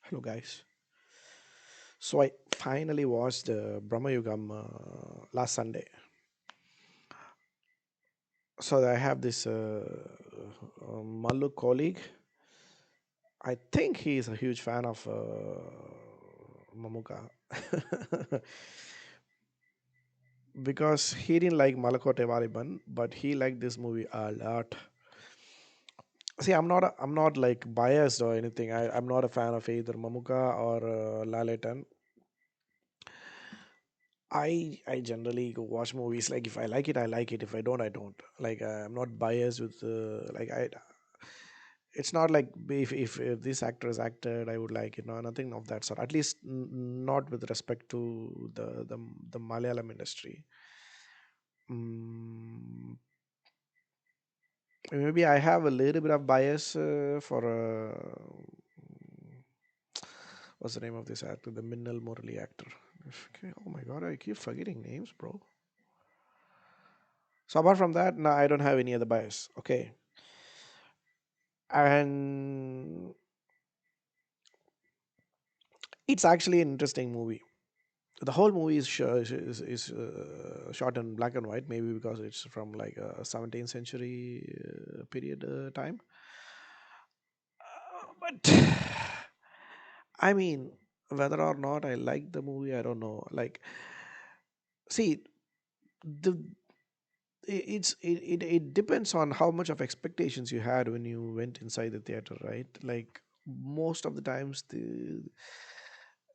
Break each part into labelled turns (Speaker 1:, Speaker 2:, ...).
Speaker 1: Hello, guys. So I finally watched Bramayugam last Sunday. So I have this Mallu colleague. I think he is a huge fan of Mamuka because he didn't like Malakote Valiban, but he liked this movie a lot. See, I'm not like biased or anything. I'm not a fan of either Mamuka or Laletan. I generally go watch movies like if I like it, I like it. If I don't, I don't. Like I'm not biased with like I. It's not like if this actor is acted, I would like it. No, nothing of that sort. At least not with respect to the Malayalam industry. Mm, maybe I have a little bit of bias for what's the name of this actor, the Minnal Murali actor. Okay. Oh my god, I keep forgetting names, bro. So apart from that, no, I don't have any other bias. Okay, and it's actually an interesting movie. The whole movie is shot in black and white, maybe because it's from like a 17th century period time. But I mean, whether or not I like the movie, I don't know. Like, see, the it depends on how much of expectations you had when you went inside the theater, right? Like most of the times, the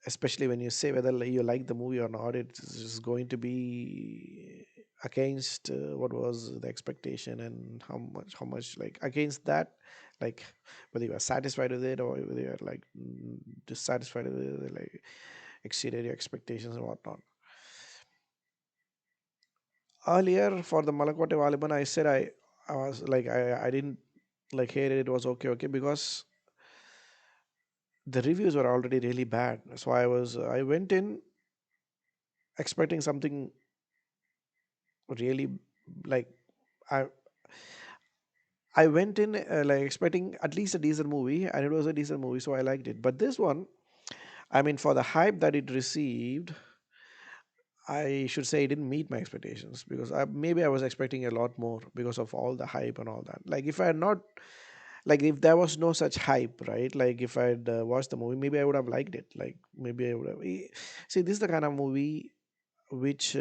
Speaker 1: especially when you say whether you like the movie or not, it's just going to be against what was the expectation and how much like against that, like whether you are satisfied with it or whether you are like dissatisfied with it, like exceeded your expectations and whatnot. Earlier for the Malakote Valiban, I said I was like I didn't like hear it was okay because the reviews were already really bad. So I went in expecting something really like I I went in like expecting at least a decent movie, and it was a decent movie, so I liked it. But this one, I mean, for the hype that it received, I should say it didn't meet my expectations because maybe I was expecting a lot more because of all the hype and all that. Like if I had not, like if there was no such hype, right? Like if I had watched the movie, maybe I would have liked it. Like maybe I would have. See, this is the kind of movie which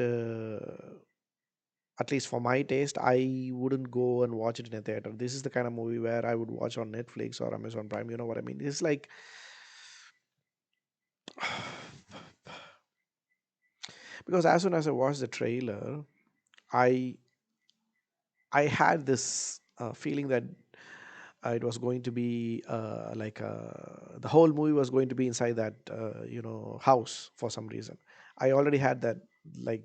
Speaker 1: at least for my taste, I wouldn't go and watch it in a theater. This is the kind of movie where I would watch on Netflix or Amazon Prime. You know what I mean? It's like because as soon as I watched the trailer, I I had this feeling that it was going to be the whole movie was going to be inside that house for some reason. I already had that like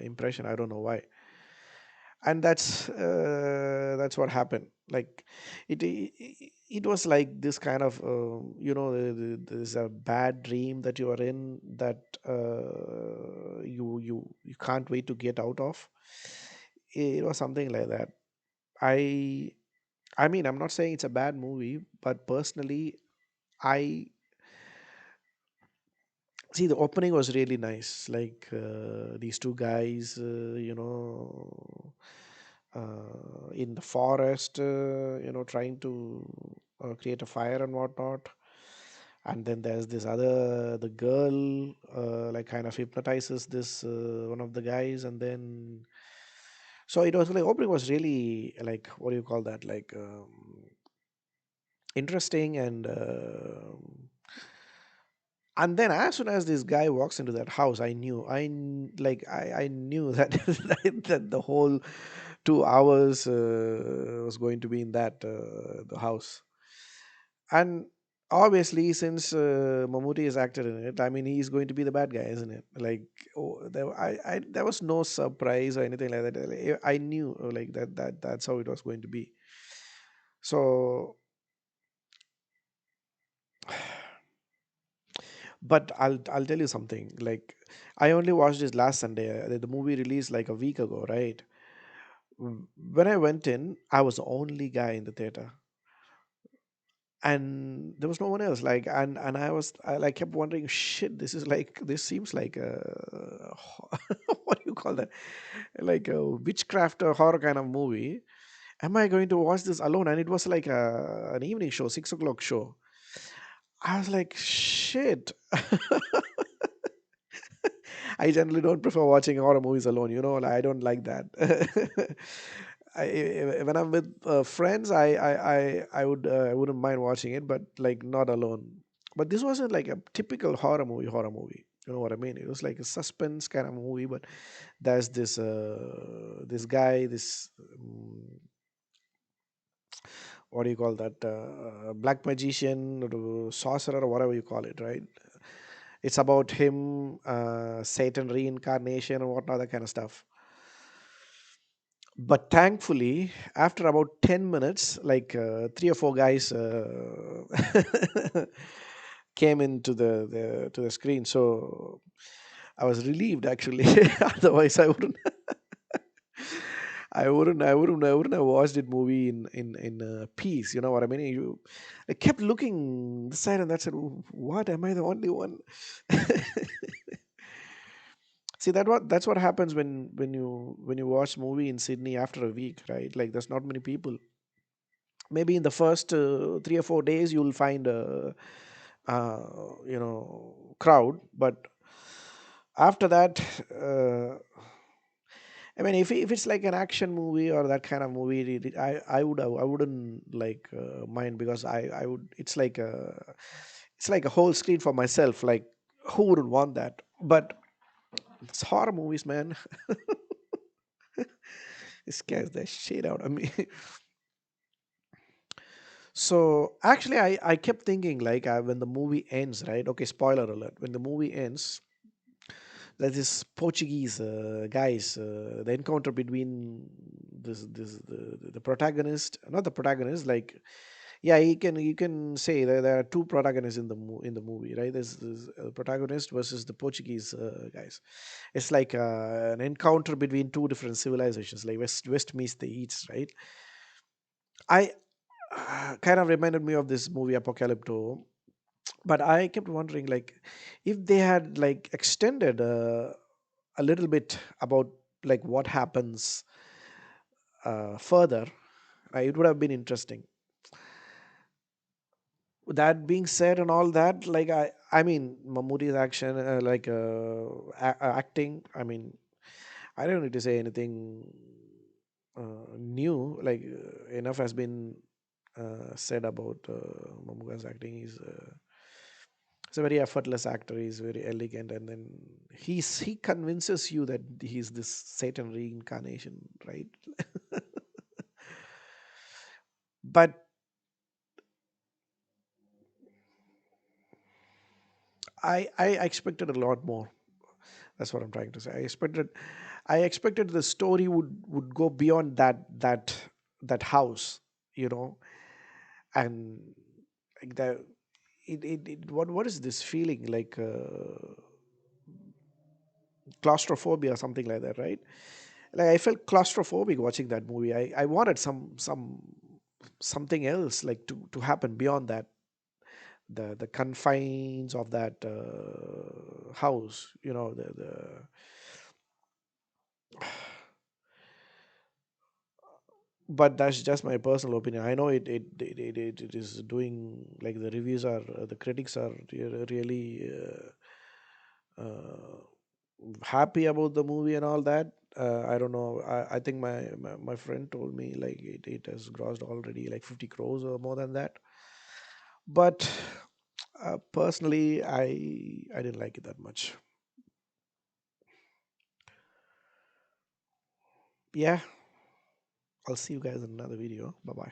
Speaker 1: impression. I don't know why, and that's what happened. Like it was like this kind of there's a bad dream that you are in that you can't wait to get out of. It was something like that. I i mean, I'm not saying it's a bad movie, but personally, I see the opening was really nice. Like these two guys, in the forest, trying to create a fire and whatnot. And then there's this other, the girl, like kind of hypnotizes this one of the guys, and then so it was like opening was really like what do you call that? Like interesting and then as soon as this guy walks into that house, I knew I knew that that the whole 2 hours was going to be in that the house. And obviously, since Mammootty is acted in it, I mean, he's going to be the bad guy, isn't it? Like, there was no surprise or anything like that. Like, I knew like that's how it was going to be. So, but I'll tell you something. Like, I only watched this last Sunday. The movie released like a week ago, right? When I went in, I was the only guy in the theater. and there was no one else. Like, and I like kept wondering, shit, this is like, this seems like a what do you call that, like a witchcraft or horror kind of movie. Am I going to watch this alone? And it was like an evening show, 6 o'clock show. I was like, shit. I generally don't prefer watching horror movies alone. Like, I don't like that. When I'm with friends, I wouldn't mind watching it, but like not alone. But this wasn't like a typical horror movie. Horror movie. You know what I mean? It was like a suspense kind of movie, but there's this guy, this what do you call that? Black magician, or sorcerer, or whatever you call it, right? It's about him, Satan reincarnation and whatnot, that kind of stuff. But thankfully, after about 10 minutes, like three or four guys came into the screen. So I was relieved actually. Otherwise, I wouldn't have watched it movie in peace. You know what I mean? I kept looking this side and that side. What, am I the only one? See, that's what happens when you watch movie in Sydney after a week, right? Like, there's not many people. Maybe in the first 3 or 4 days you'll find a crowd, but after that, uh, I mean, if it's like an action movie or that kind of movie, I wouldn't like mind, because I would it's like a whole screen for myself. Like, who wouldn't want that? But it's horror movies, man. It scares the shit out of me. So actually, I kept thinking, like, when the movie ends, right? Okay, spoiler alert. When the movie ends, there's this Portuguese guys, the encounter between the protagonist, not the protagonist, like, yeah, you can say that there are two protagonists in the movie, right? There's protagonist versus the Portuguese guys. It's like an encounter between two different civilizations, like west meets the east, right? I kind of reminded me of this movie Apocalypto, but I kept wondering, like, if they had like extended a little bit about like what happens further, it would have been interesting. That being said, and all that, like, I mean, Mammootty's action, like acting. I mean, I don't need to say anything new. Like, enough has been said about Mamuka's acting. He's a very effortless actor. He's very elegant, and then he convinces you that he's this Satan reincarnation, right? But I expected a lot more. That's what I'm trying to say. I expected the story would go beyond that house, you know, and like the what is this feeling, like claustrophobia or something like that, right? Like, I felt claustrophobic watching that movie. I wanted something else, like, to happen beyond that, the confines of that house, the but that's just my personal opinion. I know it is doing, like, the reviews are the critics are really happy about the movie and all that. I don't know. I think my friend told me, like, it has grossed already like 50 crores or more than that. But personally, I didn't like it that much. Yeah, I'll see you guys in another video. Bye bye.